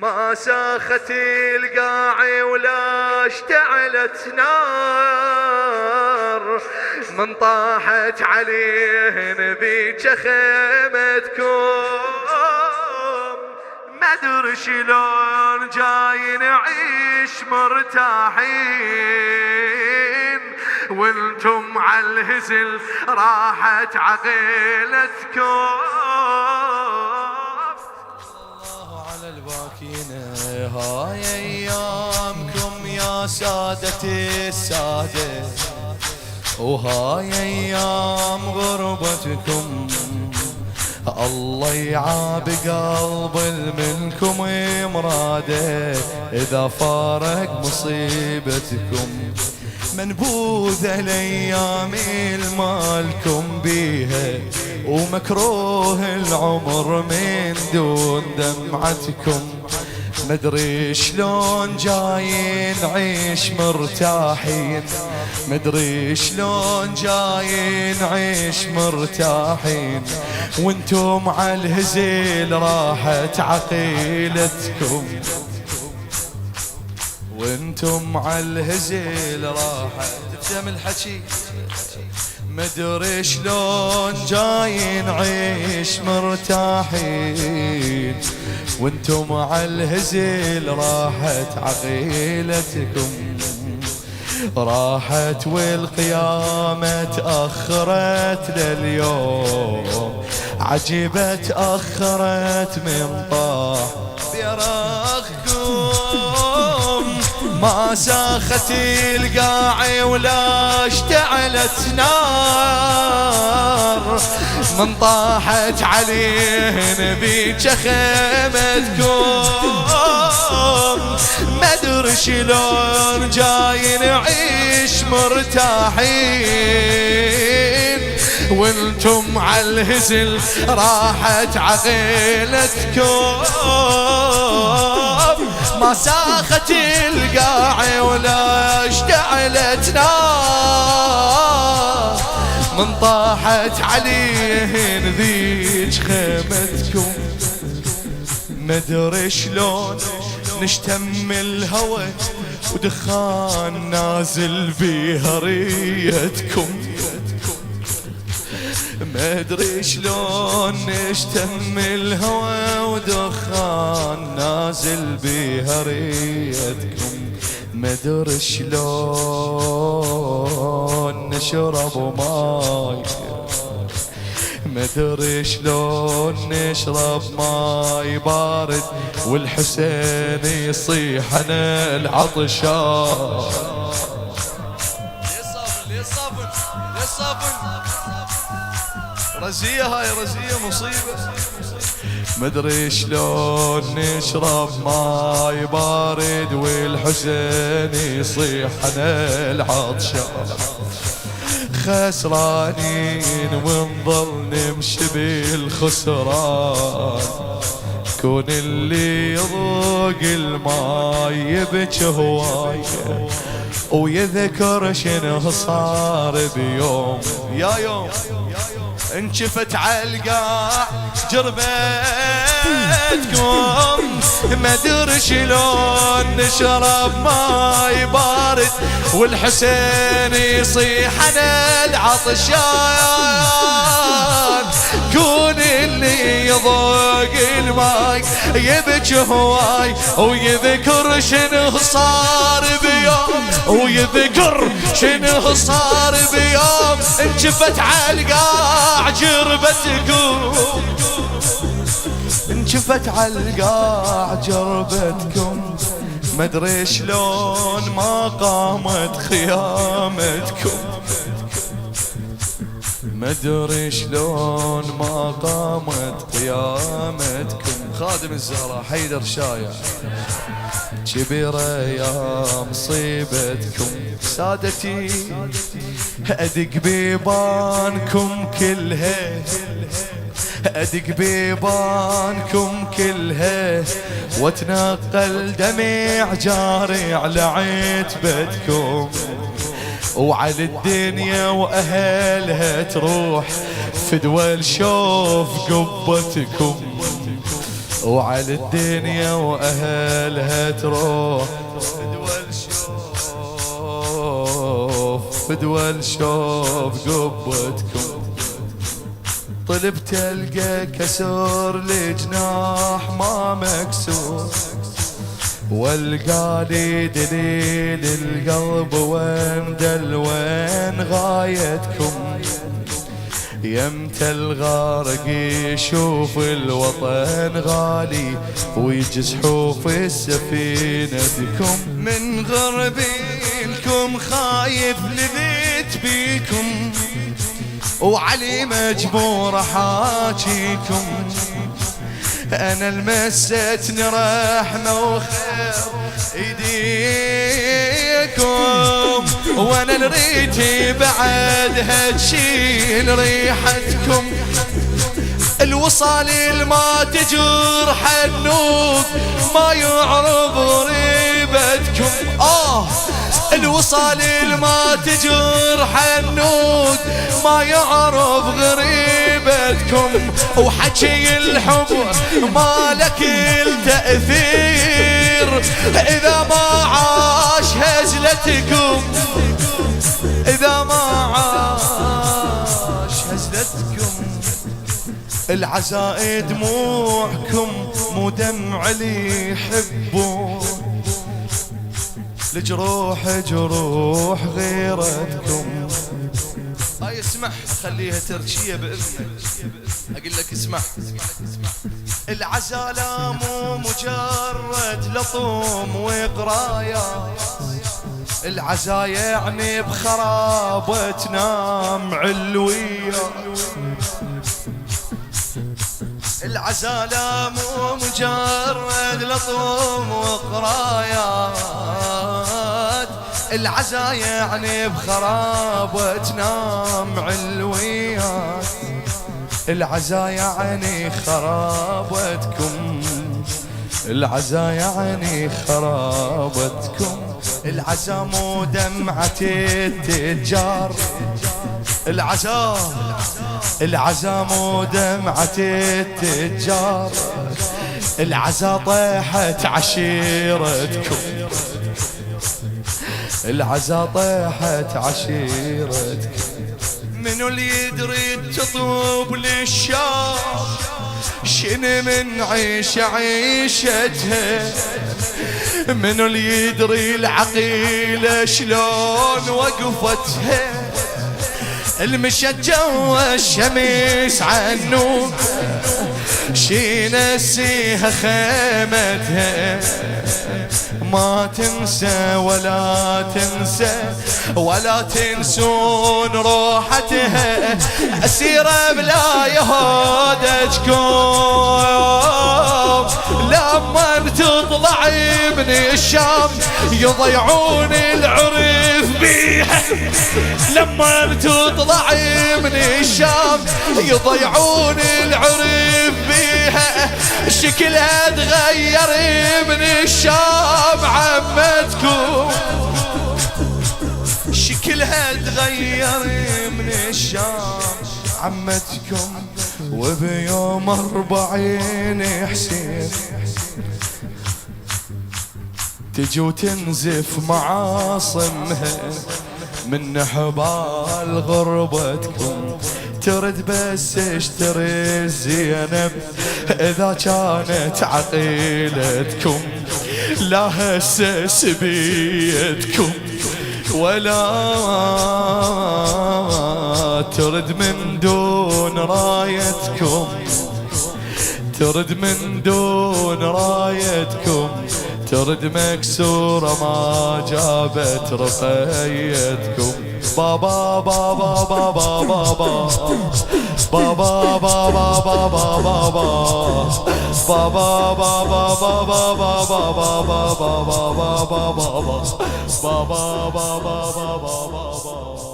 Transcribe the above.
ما ساخت القاع ولا اشتعلت نار، من طاحت عليهن بيك خيمتكم. ما ادري شلون جاي نعيش مرتاحين وانتم عالهزل راحت عقيلتكم. على الباكين هاي ايامكم يا سادتي السادة، وهاي ايام غربتكم. الله يعاب قلب منكم مراده اذا فارق مصيبتكم. منبوذة الايام المالكم بيها، ومكروه العمر من دون دمعتكم. مدري شلون جايين نعيش مرتاحين، مدري شلون جايين نعيش مرتاحين وانتم عالهزيل راحت عقيلتكم، وانتم عالهزيل راحت. تفهم الحكي؟ مدري شلون جايين نعيش مرتاحين وانتم عالهزيل راحت عقيلتكم. راحت والقيامة تأخرت لليوم، عجيبة تأخرت من طاح برخكم. ما ساخت القاع ولا اشتعلت نار، من طاحت عليهن بيك خيمتكم. ما ادري شلون جاي نعيش مرتاحين وانتم عالهزل راحت عقيلتكم. ما ساخت القاع ولا اشتعلت نار، من طاحت عليهن ذيك خيمتكم. مدري شلون نشتم الهوى ودخان نازل بيها ريتكم. مدري شلون نشتم الهوى ودخان نازل بيها ريتكم. مدري شلون نشرب ماي، مدري شلون نشرب ماي بارد والحسين يصيح انا العطشان. رزية هاي رزية مصيبة. مدري شلون نشرب ماي بارد والحسين يصيح انا العطشان. خسرانين ونظل نمشي بالخسران، كون اللي يضوق الماي يبكي هواي ويذكر شنو صار بيوم. يا يوم انشفت عالقاع جربتكم. ما ادري شلون نشرب ماي بارد والحسين يصيح انا العطشان. كون اللي يضوق الماي يبكي هواي ويذكر شنو صار بيوم، ويذكر شنو صار بيوم. انشفت عالقاع جربتكم، انشفت عالقاع جربتكم. مدري شلون ما قامت خيامتكم، مدري شلون ما قامت قيامتكم. خادم الزهراء حيدر شايع كبيرة يا مصيبتكم. سادتي أدق بيبانكم كلها، أدق بيبانكم كلها واتنقل دمع جاري على عتبتكم. وعلى الدنيا وأهلها تروح فدوى شوف قبتكم. وعلى الدنيا وأهلها تروح فدوى شوف قبتكم. طلبت ألقى كسر لجناح ما مكسور، والقالي دليل القلب وين دل وين غايتكم. يمت الغارق يشوف الوطن غالي ويجي سحوف السفينتكم. من غربينكم خايف لذيت بيكم، وعلي مجبور حاجيكم. أنا المستني رحمة وخير ايديكم، وانا الريتي بعدها تشيل ريحتكم. الوصال الما تجر حنوك ما يعرف غريبتكم. الوصال الما تجر حنوك ما يعرف غريبتكم. وحكي الحب ما لك التأثير إذا ما عاش هزلتكم، إذا ما عاش هزلتكم. العزاء دموعكم مو دمع اللي يحبون، الجروح جروح غيرتكم. هاي اسمح خليها ترشية بإذنك، أقول لك اسمح. العزاء لا مو مجرد لطوم وقرايا، العزاء يعني بخرابة تنام علوية. العزاء لا مو مجرد لطوم وقرايات، العزاء يعني بخرابة تنام علويات. العزاء يعني خرابتكم، العزاء يعني خرابتكم. العزاء مو دمعة التجار، العزاء مو دمعة التجار. العزاء طيحت عشيرتكم، العزاء طيحت عشيرتكم. منو اللي يدري تطوب للشام شن من عيشتها؟ منو اللي يدري العقيلة شلون وقفتها؟ المشجع والشمس عنوب شي نسيها خيمتها. ما تنسى ولا تنسى ولا تنسون روحتها. أسيرة بلا يهودتكم لما تطلع من الشام يضيعون العرف بيها. لما تطلع من الشام يضيعون العرف بيها. شكلها تغير من الشام عمتكم، شكلها تغير من الشام عمتكم. وبيوم 40 حسين تجي وتنزف معاصمها من حبال غربتكم. ترد بس اشتري زينب اذا كانت عقيلتكم. لا هسس بيدكم ولا ترد من دون رايتكم، ترد من دون رايتكم. ترد مكسورة ما جابت رقيتكم. بابا بابا بابا بابا بابا بابا بابا بابا بابا بابا بابا بابا بابا بابا بابا بابا بابا بابا بابا